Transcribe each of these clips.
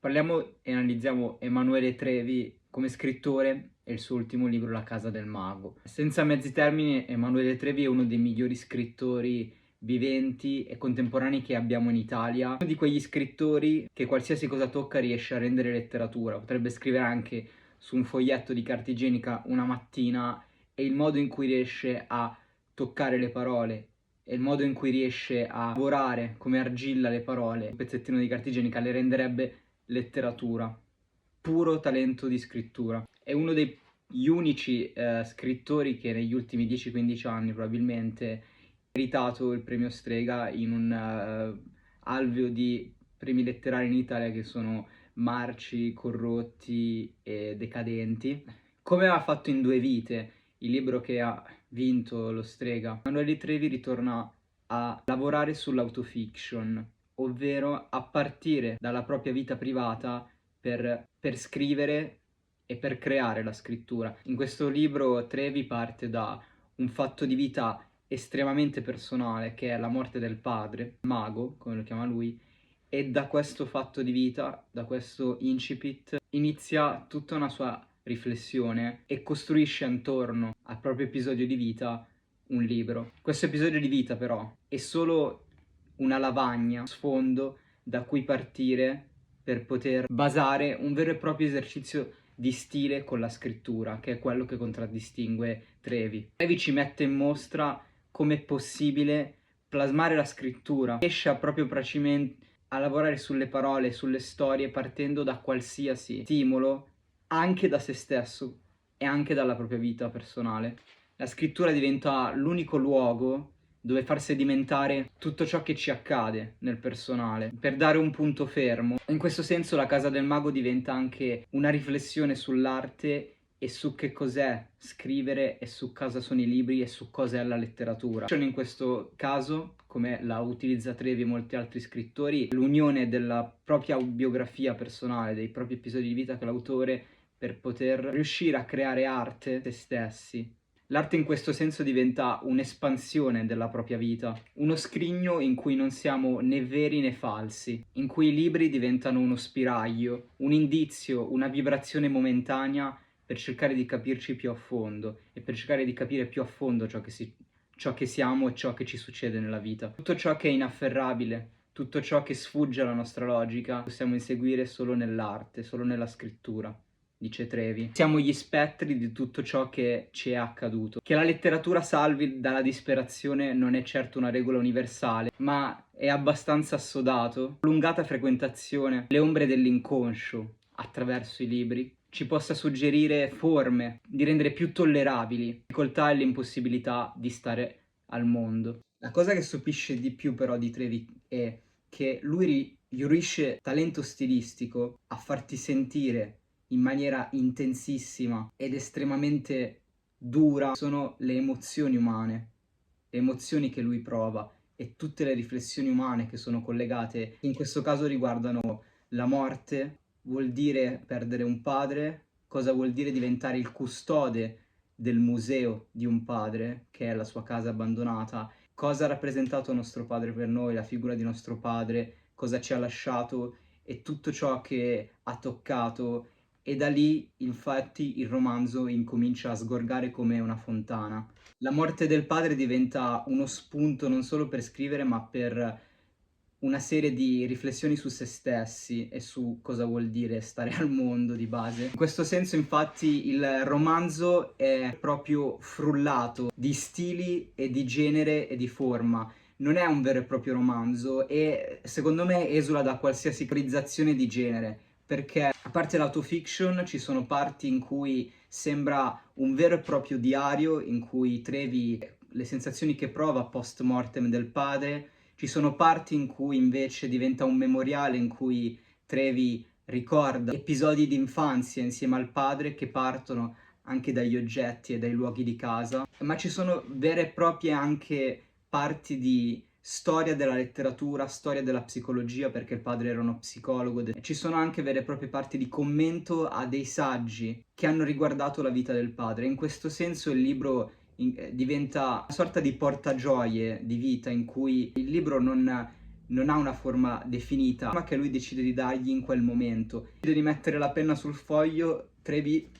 Parliamo e analizziamo Emanuele Trevi come scrittore e il suo ultimo libro La casa del mago. Senza mezzi termini, Emanuele Trevi è uno dei migliori scrittori viventi e contemporanei che abbiamo in Italia. Uno di quegli scrittori che qualsiasi cosa tocca riesce a rendere letteratura. Potrebbe scrivere anche su un foglietto di carta igienica una mattina, e il modo in cui riesce a toccare le parole e il modo in cui riesce a lavorare come argilla le parole, un pezzettino di carta igienica, le renderebbe letteratura, puro talento di scrittura. È uno degli unici scrittori che negli ultimi 10-15 anni probabilmente ha meritato il premio Strega in un alveo di premi letterari in Italia che sono marci, corrotti e decadenti. Come ha fatto in Due vite, il libro che ha vinto lo Strega, Emanuele Trevi ritorna a lavorare sull'autofiction, ovvero a partire dalla propria vita privata per scrivere e per creare la scrittura. In questo libro Trevi parte da un fatto di vita estremamente personale, che è la morte del padre, Mago, come lo chiama lui, e da questo fatto di vita, da questo incipit, inizia tutta una sua riflessione e costruisce intorno al proprio episodio di vita un libro. Questo episodio di vita però è solo una lavagna, sfondo da cui partire per poter basare un vero e proprio esercizio di stile con la scrittura, che è quello che contraddistingue Trevi. Trevi ci mette in mostra come è possibile plasmare la scrittura, riesce a proprio a lavorare sulle parole, sulle storie, partendo da qualsiasi stimolo, anche da se stesso e anche dalla propria vita personale. La scrittura diventa l'unico luogo dove far sedimentare tutto ciò che ci accade nel personale, per dare un punto fermo. In questo senso la Casa del Mago diventa anche una riflessione sull'arte e su che cos'è scrivere e su cosa sono i libri e su cosa è la letteratura. In questo caso, come la utilizza Trevi e molti altri scrittori, l'unione della propria biografia personale, dei propri episodi di vita con l'autore, per poter riuscire a creare arte se stessi. L'arte in questo senso diventa un'espansione della propria vita, uno scrigno in cui non siamo né veri né falsi, in cui i libri diventano uno spiraglio, un indizio, una vibrazione momentanea per cercare di capirci più a fondo e per cercare di capire più a fondo ciò che siamo e ciò che ci succede nella vita. Tutto ciò che è inafferrabile, tutto ciò che sfugge alla nostra logica, possiamo inseguire solo nell'arte, solo nella scrittura, dice Trevi. Siamo gli spettri di tutto ciò che ci è accaduto. Che la letteratura salvi dalla disperazione non è certo una regola universale, ma è abbastanza assodato. Lungata frequentazione, le ombre dell'inconscio attraverso i libri ci possa suggerire forme di rendere più tollerabili le difficoltà e l'impossibilità di stare al mondo. La cosa che stupisce di più però di Trevi è che lui riesce, talento stilistico, a farti sentire in maniera intensissima ed estremamente dura sono le emozioni umane, le emozioni che lui prova e tutte le riflessioni umane che sono collegate, in questo caso riguardano la morte, vuol dire perdere un padre, cosa vuol dire diventare il custode del museo di un padre, che è la sua casa abbandonata, cosa ha rappresentato nostro padre per noi, la figura di nostro padre, cosa ci ha lasciato e tutto ciò che ha toccato. E da lì, infatti, il romanzo incomincia a sgorgare come una fontana. La morte del padre diventa uno spunto non solo per scrivere, ma per una serie di riflessioni su se stessi e su cosa vuol dire stare al mondo di base. In questo senso, infatti, il romanzo è proprio frullato di stili e di genere e di forma. Non è un vero e proprio romanzo e, secondo me, esula da qualsiasi categorizzazione di genere, perché a parte l'autofiction ci sono parti in cui sembra un vero e proprio diario, in cui Trevi le sensazioni che prova post mortem del padre. Ci sono parti in cui invece diventa un memoriale, in cui Trevi ricorda episodi di infanzia insieme al padre che partono anche dagli oggetti e dai luoghi di casa, ma ci sono vere e proprie anche parti di storia della letteratura, storia della psicologia, perché il padre era uno psicologo. Ci sono anche vere e proprie parti di commento a dei saggi che hanno riguardato la vita del padre. In questo senso il libro diventa una sorta di portagioie di vita, in cui il libro non non ha una forma definita, ma che lui decide di dargli in quel momento. Decide di mettere la penna sul foglio, Trevi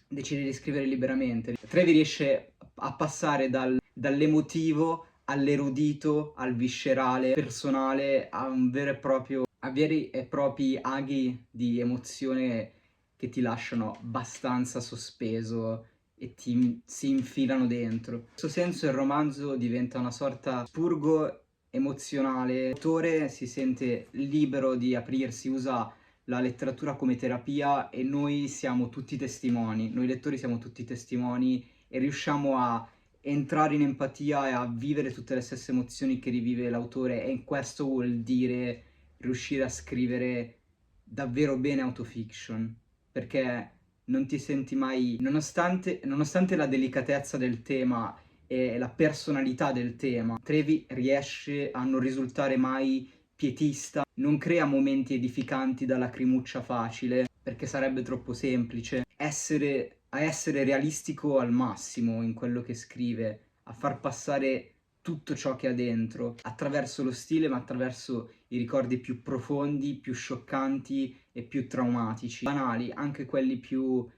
decide di scrivere liberamente. Trevi riesce a passare dall'emotivo all'erudito, al viscerale, personale, a un vero e proprio, a veri e propri aghi di emozione che ti lasciano abbastanza sospeso e si infilano dentro. In questo senso il romanzo diventa una sorta di spurgo emozionale. L'autore si sente libero di aprirsi, usa la letteratura come terapia e noi siamo tutti testimoni, noi lettori siamo tutti testimoni e riusciamo a entrare in empatia e a vivere tutte le stesse emozioni che rivive l'autore, e questo vuol dire riuscire a scrivere davvero bene autofiction, perché non ti senti mai, nonostante la delicatezza del tema e la personalità del tema, Trevi riesce a non risultare mai pietista, non crea momenti edificanti da lacrimuccia facile, perché sarebbe troppo semplice. A essere realistico al massimo in quello che scrive, a far passare tutto ciò che ha dentro, attraverso lo stile, ma attraverso i ricordi più profondi, più scioccanti e più traumatici, banali, anche quelli più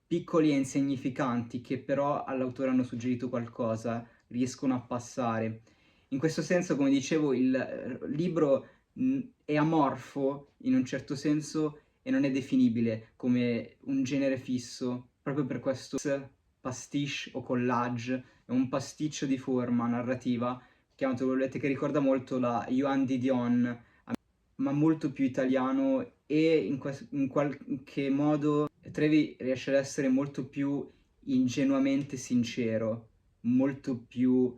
piccoli e insignificanti, che però all'autore hanno suggerito qualcosa, riescono a passare. In questo senso, come dicevo, il libro è amorfo in un certo senso e non è definibile come un genere fisso, proprio per questo pastiche o collage, è un pasticcio di forma narrativa, chiamato volete, che ricorda molto la Yuan di Dion, ma molto più italiano, e in qualche modo Trevi riesce ad essere molto più ingenuamente sincero, molto più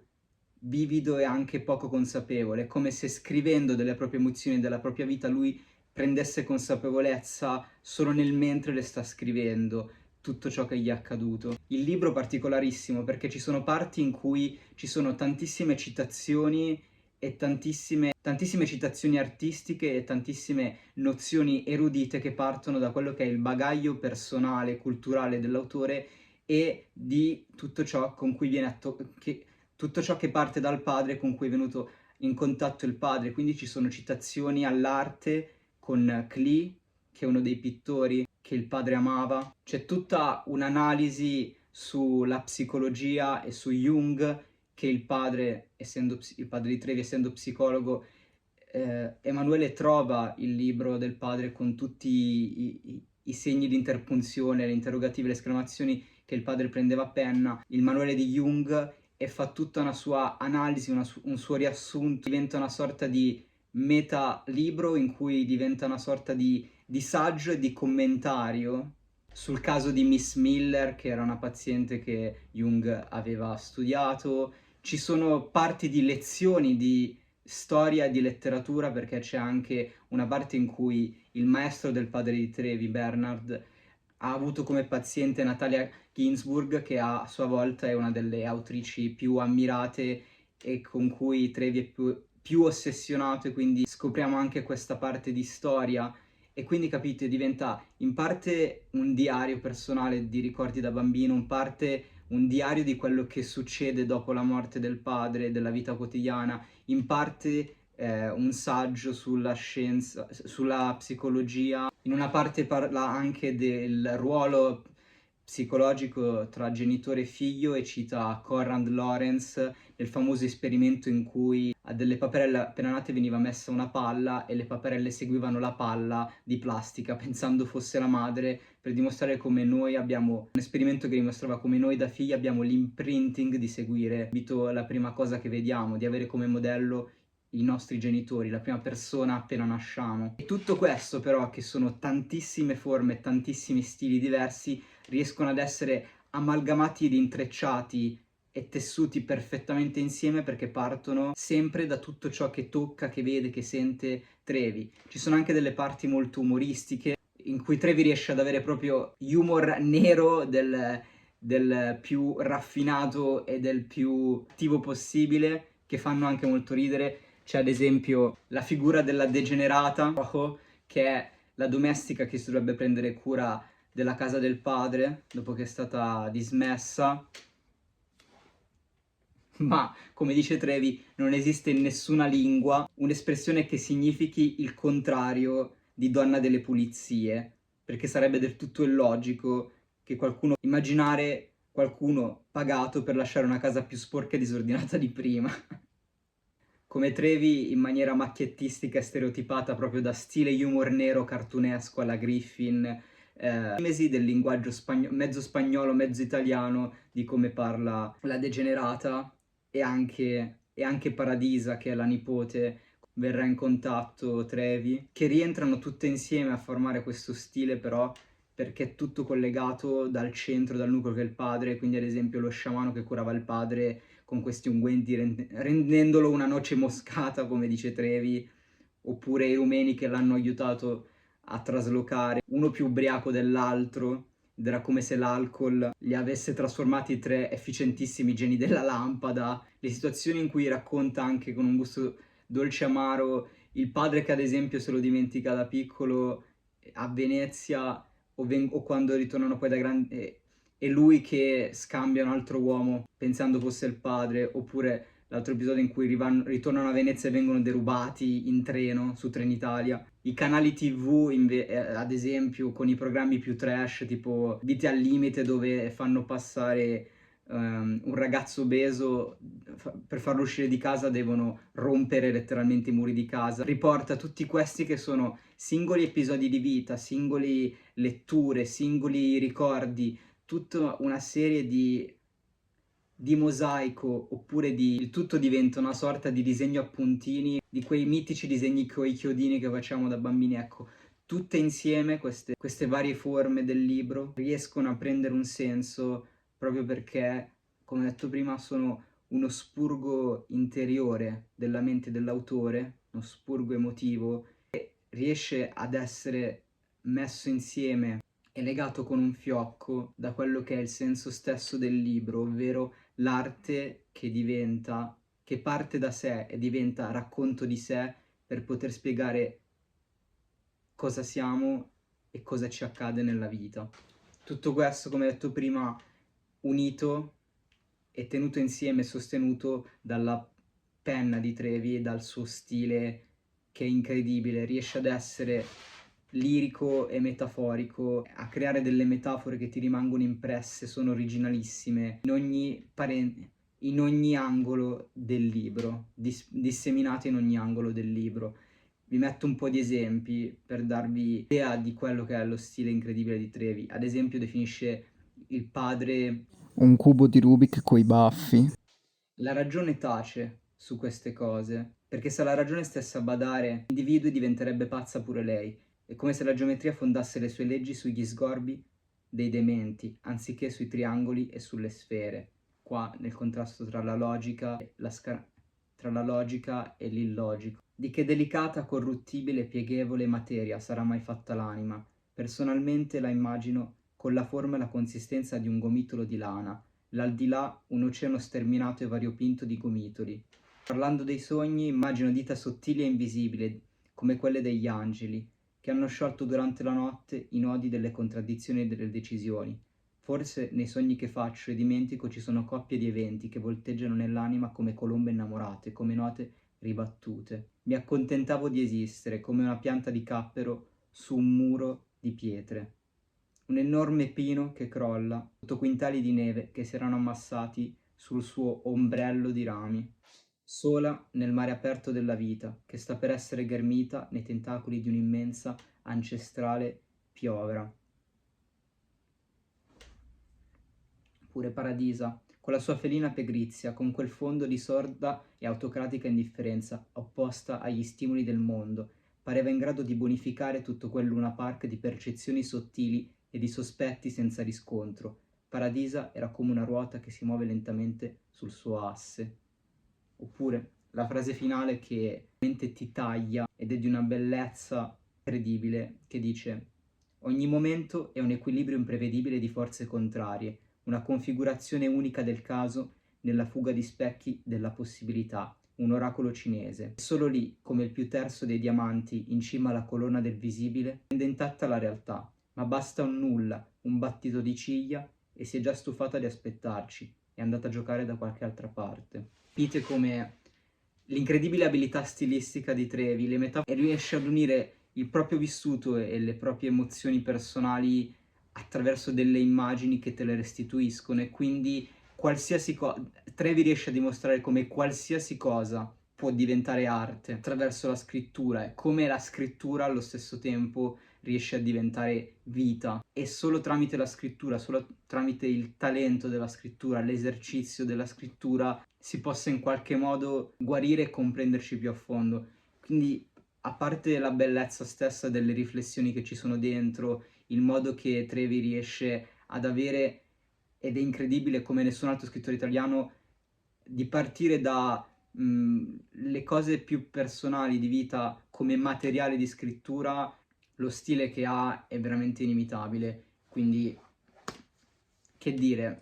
vivido e anche poco consapevole, come se scrivendo delle proprie emozioni, della propria vita, lui prendesse consapevolezza solo nel mentre le sta scrivendo tutto ciò che gli è accaduto. Il libro è particolarissimo perché ci sono parti in cui ci sono tantissime citazioni e tantissime citazioni artistiche e tantissime nozioni erudite che partono da quello che è il bagaglio personale, culturale dell'autore e di tutto ciò con cui tutto ciò che parte dal padre, con cui è venuto in contatto il padre. Quindi ci sono citazioni all'arte con Klee, che è uno dei pittori che il padre amava. C'è tutta un'analisi sulla psicologia e su Jung, che il padre di Trevi, essendo psicologo, Emanuele trova il libro del padre con tutti i segni di interpunzione, le interrogativi, le esclamazioni che il padre prendeva a penna, il manuale di Jung, e fa tutta una sua analisi, un suo riassunto, diventa una sorta di meta libro in cui diventa una sorta di saggio e di commentario sul caso di Miss Miller, che era una paziente che Jung aveva studiato. Ci sono parti di lezioni di storia e di letteratura, perché c'è anche una parte in cui il maestro del padre di Trevi, Bernard, ha avuto come paziente Natalia Ginzburg, che a sua volta è una delle autrici più ammirate e con cui Trevi è più ossessionato, e quindi scopriamo anche questa parte di storia. E quindi capite, diventa in parte un diario personale di ricordi da bambino, in parte un diario di quello che succede dopo la morte del padre, della vita quotidiana, in parte un saggio sulla scienza, sulla psicologia. In una parte parla anche del ruolo psicologico tra genitore e figlio e cita Conrad Lorenz nel famoso esperimento in cui a delle paperelle appena nate veniva messa una palla e le paperelle seguivano la palla di plastica pensando fosse la madre, per dimostrare come noi abbiamo un esperimento che dimostrava come noi da figli abbiamo l'imprinting di seguire la prima cosa che vediamo, di avere come modello i nostri genitori, la prima persona appena nasciamo. E tutto questo però, che sono tantissime forme, tantissimi stili diversi, riescono ad essere amalgamati ed intrecciati e tessuti perfettamente insieme, perché partono sempre da tutto ciò che tocca, che vede, che sente Trevi. Ci sono anche delle parti molto umoristiche in cui Trevi riesce ad avere proprio humor nero del più raffinato e del più attivo possibile, che fanno anche molto ridere. C'è ad esempio la figura della degenerata, che è la domestica che si dovrebbe prendere cura della casa del padre dopo che è stata dismessa. ma come dice Trevi non esiste in nessuna lingua un'espressione che significhi il contrario di donna delle pulizie, perché sarebbe del tutto illogico che immaginare qualcuno pagato per lasciare una casa più sporca e disordinata di prima. Come Trevi in maniera macchiettistica e stereotipata proprio da stile humor nero cartunesco alla Griffin, mimesi del linguaggio mezzo spagnolo, mezzo italiano, di come parla la degenerata e anche Paradisa, che è la nipote, verrà in contatto Trevi, che rientrano tutte insieme a formare questo stile però perché è tutto collegato dal centro, dal nucleo che è il padre, quindi ad esempio lo sciamano che curava il padre con questi unguenti rendendolo una noce moscata, come dice Trevi, oppure i rumeni che l'hanno aiutato a traslocare, uno più ubriaco dell'altro, ed era come se l'alcol li avesse trasformati tre efficientissimi geni della lampada, le situazioni in cui racconta anche con un gusto dolce amaro il padre che ad esempio se lo dimentica da piccolo a Venezia o quando ritornano poi da grandi e lui che scambia un altro uomo pensando fosse il padre, oppure l'altro episodio in cui ritornano a Venezia e vengono derubati in treno su Trenitalia. I canali TV, ad esempio, con i programmi più trash, tipo Vite al limite, dove fanno passare un ragazzo obeso, per farlo uscire di casa devono rompere letteralmente i muri di casa. Riporta tutti questi che sono singoli episodi di vita, singoli letture, singoli ricordi, tutta una serie di mosaico, oppure il tutto diventa una sorta di disegno a puntini, di quei mitici disegni con i chiodini che facciamo da bambini, ecco. Tutte insieme queste varie forme del libro riescono a prendere un senso proprio perché, come detto prima, sono uno spurgo interiore della mente dell'autore, uno spurgo emotivo, che riesce ad essere messo insieme e legato con un fiocco da quello che è il senso stesso del libro, ovvero l'arte che parte da sé e diventa racconto di sé per poter spiegare cosa siamo e cosa ci accade nella vita. Tutto questo, come detto prima, unito e tenuto insieme e sostenuto dalla penna di Trevi e dal suo stile che è incredibile, riesce ad essere lirico e metaforico, a creare delle metafore che ti rimangono impresse, sono originalissime in ogni angolo del libro, disseminate in ogni angolo del libro. Vi metto un po' di esempi per darvi idea di quello che è lo stile incredibile di Trevi. Ad esempio definisce il padre Un cubo di Rubik coi baffi. la ragione tace su queste cose, perché se la ragione stesse a badare, individui diventerebbe pazza pure lei. È come se la geometria fondasse le sue leggi sugli sgorbi dei dementi, anziché sui triangoli e sulle sfere. Qua nel contrasto tra la logica e tra la logica e l'illogico. Di che delicata, corruttibile e pieghevole materia sarà mai fatta l'anima? Personalmente la immagino con la forma e la consistenza di un gomitolo di lana, l'aldilà un oceano sterminato e variopinto di gomitoli. Parlando dei sogni, immagino dita sottili e invisibili, come quelle degli angeli, che hanno sciolto durante la notte i nodi delle contraddizioni e delle decisioni. Forse nei sogni che faccio e dimentico ci sono coppie di eventi che volteggiano nell'anima come colombe innamorate, come note ribattute. Mi accontentavo di esistere come una pianta di cappero su un muro di pietre. Un enorme pino che crolla, sotto quintali di neve che si erano ammassati sul suo ombrello di rami. Sola nel mare aperto della vita, che sta per essere ghermita nei tentacoli di un'immensa, ancestrale piovra. Pure Paradisa, con la sua felina pigrizia, con quel fondo di sorda e autocratica indifferenza, opposta agli stimoli del mondo, pareva in grado di bonificare tutto quel Luna Park di percezioni sottili e di sospetti senza riscontro. Paradisa era come una ruota che si muove lentamente sul suo asse. Oppure la frase finale che veramente ti taglia ed è di una bellezza incredibile, che dice: ogni momento è un equilibrio imprevedibile di forze contrarie, una configurazione unica del caso nella fuga di specchi della possibilità, un oracolo cinese. E solo lì, come il più terzo dei diamanti in cima alla colonna del visibile, rende intatta la realtà, ma basta un nulla, un battito di ciglia, e si è già stufata di aspettarci, è andata a giocare da qualche altra parte. Capite come l'incredibile abilità stilistica di Trevi, le metafore, e riesce ad unire il proprio vissuto e le proprie emozioni personali attraverso delle immagini che te le restituiscono, e quindi qualsiasi cosa, Trevi riesce a dimostrare come qualsiasi cosa può diventare arte attraverso la scrittura, e come la scrittura allo stesso tempo riesce a diventare vita, e solo tramite la scrittura, solo tramite il talento della scrittura, l'esercizio della scrittura, si possa in qualche modo guarire e comprenderci più a fondo. Quindi, a parte la bellezza stessa delle riflessioni che ci sono dentro, il modo che Trevi riesce ad avere, ed è incredibile come nessun altro scrittore italiano, di partire da le cose più personali di vita come materiale di scrittura, lo stile che ha è veramente inimitabile. Quindi, che dire,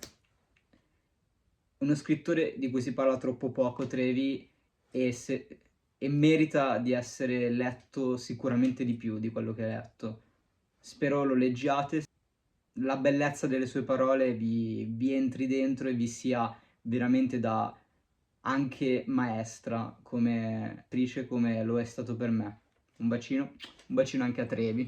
uno scrittore di cui si parla troppo poco, Trevi, e merita di essere letto sicuramente di più di quello che è letto. Spero lo leggiate, la bellezza delle sue parole vi entri dentro e vi sia veramente da anche maestra come attrice, come lo è stato per me. Un bacino anche a Trevi.